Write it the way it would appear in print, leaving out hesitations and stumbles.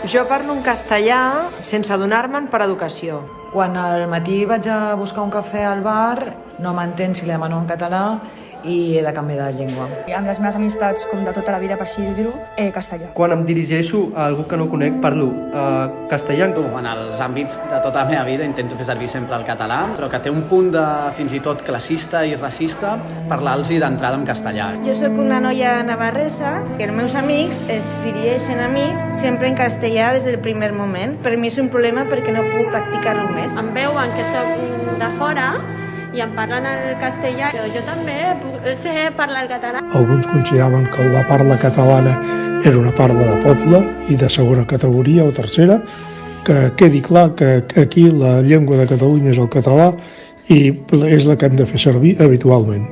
Jo parlo en castellà sense adonar-me'n per educació. Quan al matí vaig a buscar un cafè al bar, no m'entén si li demano en català i he de canviar de llengua. Amb les meves amistats, com de tota la vida, per així dir-ho, castellà. Quan em dirigeixo a algú que no conec, parlo castellà. En els àmbits de tota la meva vida intento fer servir sempre el català, però que té un punt de fins i tot classista i racista, parlar-los d'entrada en castellà. Jo sóc una noia navarresa, que els meus amics es dirigeixen a mi sempre en castellà des del primer moment. Per mi és un problema perquè no puc practicar-ho més. Em veuen que soc de fora i em parlen el castellà, però jo també sé parlar el català. Alguns consideraven que la parla catalana era una parla de poble i de segona categoria o tercera, que quedi clar que aquí la llengua de Catalunya és el català i és la que hem de fer servir habitualment.